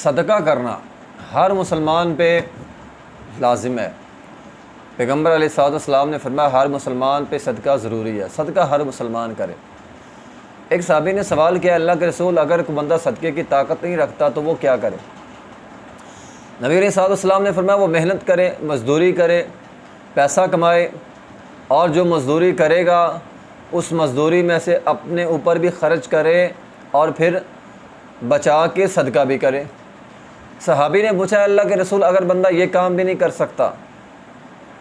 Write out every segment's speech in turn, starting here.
صدقہ کرنا ہر مسلمان پہ لازم ہے۔ پیغمبر علیہ الصلوۃ والسلام نے فرمایا ہر مسلمان پہ صدقہ ضروری ہے، صدقہ ہر مسلمان کرے۔ ایک صحابی نے سوال کیا، اللہ کے رسول اگر کوئی بندہ صدقے کی طاقت نہیں رکھتا تو وہ کیا کرے؟ نبی علیہ الصلوۃ والسلام نے فرمایا وہ محنت کرے، مزدوری کرے، پیسہ کمائے، اور جو مزدوری کرے گا اس مزدوری میں سے اپنے اوپر بھی خرچ کرے اور پھر بچا کے صدقہ بھی کرے۔ صحابی نے پوچھا اللہ کے رسول اگر بندہ یہ کام بھی نہیں کر سکتا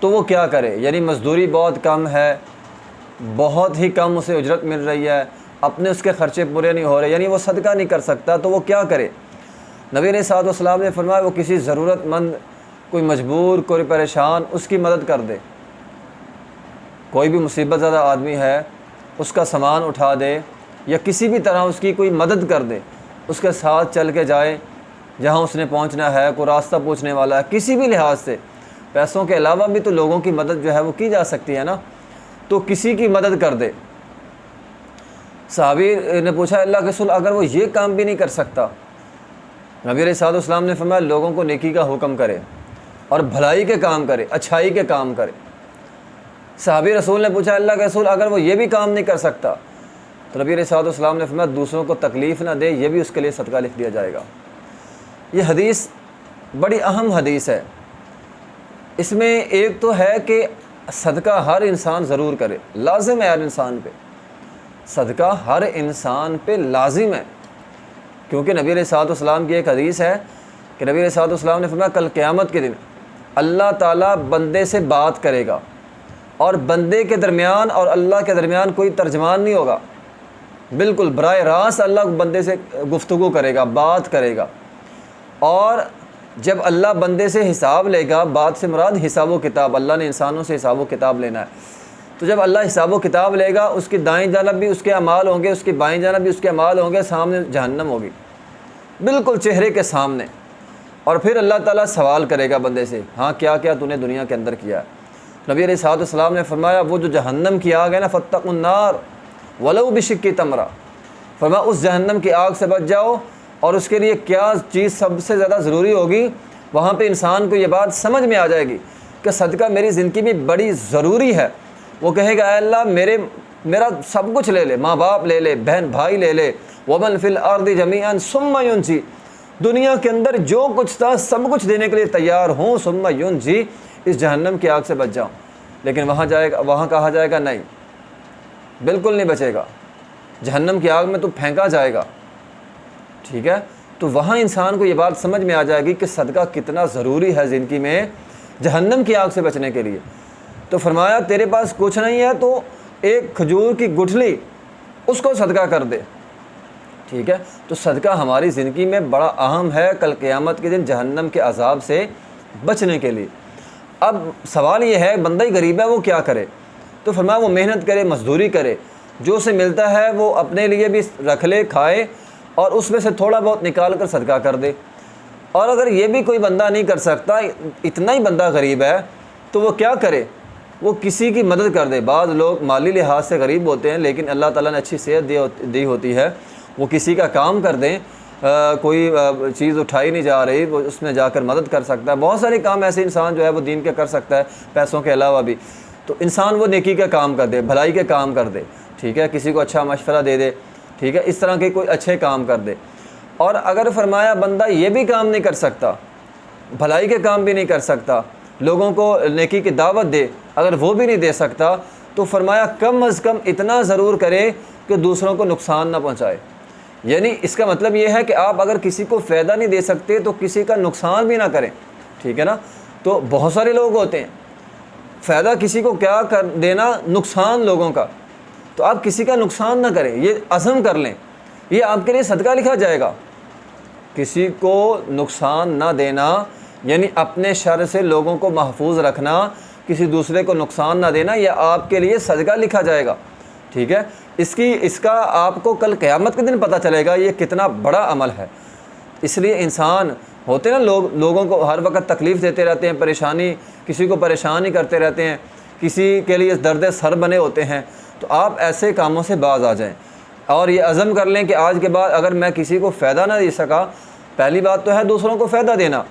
تو وہ کیا کرے؟ یعنی مزدوری بہت کم ہے، بہت ہی کم اسے اجرت مل رہی ہے، اپنے اس کے خرچے پورے نہیں ہو رہے، یعنی وہ صدقہ نہیں کر سکتا تو وہ کیا کرے؟ نبی علیہ الصلوۃ والسلام نے فرمایا وہ کسی ضرورت مند، کوئی مجبور، کوئی پریشان، اس کی مدد کر دے۔ کوئی بھی مصیبت زدہ آدمی ہے اس کا سامان اٹھا دے یا کسی بھی طرح اس کی کوئی مدد کر دے، اس کے ساتھ چل کے جائے جہاں اس نے پہنچنا ہے، کوئی راستہ پوچھنے والا ہے، کسی بھی لحاظ سے۔ پیسوں کے علاوہ بھی تو لوگوں کی مدد جو ہے وہ کی جا سکتی ہے نا، تو کسی کی مدد کر دے۔ صحابی نے پوچھا اللہ کے رسول اگر وہ یہ کام بھی نہیں کر سکتا؟ نبی علیہ الصلوۃ والسلام نے فرمایا لوگوں کو نیکی کا حکم کرے اور بھلائی کے کام کرے، اچھائی کے کام کرے۔ صحابی رسول نے پوچھا اللہ کے رسول اگر وہ یہ بھی کام نہیں کر سکتا؟ تو نبی علیہ الصلوۃ والسلام نے فرمایا دوسروں کو تکلیف نہ دے، یہ بھی اس کے لیے صدقہ لکھ دیا جائے گا۔ یہ حدیث بڑی اہم حدیث ہے۔ اس میں ایک تو ہے کہ صدقہ ہر انسان ضرور کرے، لازم ہے ہر انسان پہ، صدقہ ہر انسان پہ لازم ہے، کیونکہ نبی علیہ الصلوۃ والسلام کی ایک حدیث ہے کہ نبی علیہ الصلوۃ والسلام نے فرمایا کل قیامت کے دن اللہ تعالیٰ بندے سے بات کرے گا اور بندے کے درمیان اور اللہ کے درمیان کوئی ترجمان نہیں ہوگا، بالکل براہ راست اللہ بندے سے گفتگو کرے گا، بات کرے گا۔ اور جب اللہ بندے سے حساب لے گا، بات سے مراد حساب و کتاب، اللہ نے انسانوں سے حساب و کتاب لینا ہے، تو جب اللہ حساب و کتاب لے گا اس کی دائیں جانب بھی اس کے اعمال ہوں گے، اس کی بائیں جانب بھی اس کے اعمال ہوں گے، سامنے جہنم ہوگی بالکل چہرے کے سامنے، اور پھر اللہ تعالیٰ سوال کرے گا بندے سے ہاں کیا کیا تو نے دنیا کے اندر کیا ہے؟ نبی علیہ الصلوۃ والسلام نے فرمایا وہ جو جہنم کی آگ ہے نا فاتقوا النار ولو بشق تمرہ، فرمایا اس جہنم کی آگ سے بچ جاؤ، اور اس کے لیے کیا چیز سب سے زیادہ ضروری ہوگی؟ وہاں پہ انسان کو یہ بات سمجھ میں آ جائے گی کہ صدقہ میری زندگی میں بڑی ضروری ہے۔ وہ کہے گا اے اللہ میرا سب کچھ لے لے، ماں باپ لے لے، بہن بھائی لے لے، ومن فی الارض جمیعا ثم ینجی، دنیا کے اندر جو کچھ تھا سب کچھ دینے کے لیے تیار ہوں، ثم ینجی، اس جہنم کی آگ سے بچ جاؤں۔ لیکن وہاں کہا جائے گا نہیں، بالکل نہیں بچے گا، جہنم کی آگ میں تو پھینکا جائے گا، ٹھیک ہے؟ تو وہاں انسان کو یہ بات سمجھ میں آ جائے گی کہ صدقہ کتنا ضروری ہے زندگی میں جہنم کی آگ سے بچنے کے لیے۔ تو فرمایا تیرے پاس کچھ نہیں ہے تو ایک کھجور کی گٹھلی اس کو صدقہ کر دے، ٹھیک ہے؟ تو صدقہ ہماری زندگی میں بڑا اہم ہے کل قیامت کے دن جہنم کے عذاب سے بچنے کے لیے۔ اب سوال یہ ہے بندہ ہی غریب ہے وہ کیا کرے؟ تو فرمایا وہ محنت کرے، مزدوری کرے، جو اسے ملتا ہے وہ اپنے لیے بھی رکھ لے، کھائے، اور اس میں سے تھوڑا بہت نکال کر صدقہ کر دے۔ اور اگر یہ بھی کوئی بندہ نہیں کر سکتا، اتنا ہی بندہ غریب ہے، تو وہ کیا کرے؟ وہ کسی کی مدد کر دے۔ بعض لوگ مالی لحاظ سے غریب ہوتے ہیں لیکن اللہ تعالیٰ نے اچھی صحت دی ہوتی ہے، وہ کسی کا کام کر دیں، کوئی چیز اٹھائی نہیں جا رہی، وہ اس میں جا کر مدد کر سکتا ہے۔ بہت سارے کام ایسے انسان جو ہے وہ دین کے کر سکتا ہے پیسوں کے علاوہ بھی، تو انسان وہ نیکی کا کام کر دے، بھلائی کے کام کر دے، ٹھیک ہے؟ کسی کو اچھا مشورہ دے دے، ٹھیک ہے؟ اس طرح کے کوئی اچھے کام کر دے۔ اور اگر فرمایا بندہ یہ بھی کام نہیں کر سکتا، بھلائی کے کام بھی نہیں کر سکتا، لوگوں کو نیکی کی دعوت دے، اگر وہ بھی نہیں دے سکتا، تو فرمایا کم از کم اتنا ضرور کرے کہ دوسروں کو نقصان نہ پہنچائے۔ یعنی اس کا مطلب یہ ہے کہ آپ اگر کسی کو فائدہ نہیں دے سکتے تو کسی کا نقصان بھی نہ کریں، ٹھیک ہے نا؟ تو بہت سارے لوگ ہوتے ہیں فائدہ کسی کو کیا کر دینا، نقصان لوگوں کا، تو آپ کسی کا نقصان نہ کریں، یہ عزم کر لیں، یہ آپ کے لیے صدقہ لکھا جائے گا۔ کسی کو نقصان نہ دینا یعنی اپنے شر سے لوگوں کو محفوظ رکھنا، کسی دوسرے کو نقصان نہ دینا، یہ آپ کے لیے صدقہ لکھا جائے گا، ٹھیک ہے؟ اس کا آپ کو کل قیامت کے دن پتہ چلے گا یہ کتنا بڑا عمل ہے۔ اس لیے انسان ہوتے ہیں نا لوگوں کو ہر وقت تکلیف دیتے رہتے ہیں، پریشانی، کسی کو پریشان ہی کرتے رہتے ہیں، کسی کے لیے درد سر بنے ہوتے ہیں، تو آپ ایسے کاموں سے باز آ جائیں اور یہ عزم کر لیں کہ آج کے بعد اگر میں کسی کو فائدہ نہ دے سکا، پہلی بات تو ہے دوسروں کو فائدہ دینا،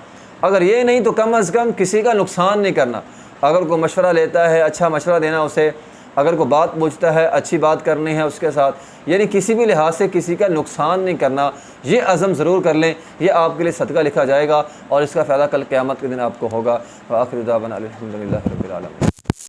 اگر یہ نہیں تو کم از کم کسی کا نقصان نہیں کرنا۔ اگر کوئی مشورہ لیتا ہے اچھا مشورہ دینا اسے، اگر کوئی بات پوچھتا ہے اچھی بات کرنی ہے اس کے ساتھ، یعنی کسی بھی لحاظ سے کسی کا نقصان نہیں کرنا، یہ عزم ضرور کر لیں، یہ آپ کے لیے صدقہ لکھا جائے گا اور اس کا فائدہ کل قیامت کے دن آپ کو ہوگا۔ وآخر دعوانا الحمدللہ رب العالمین۔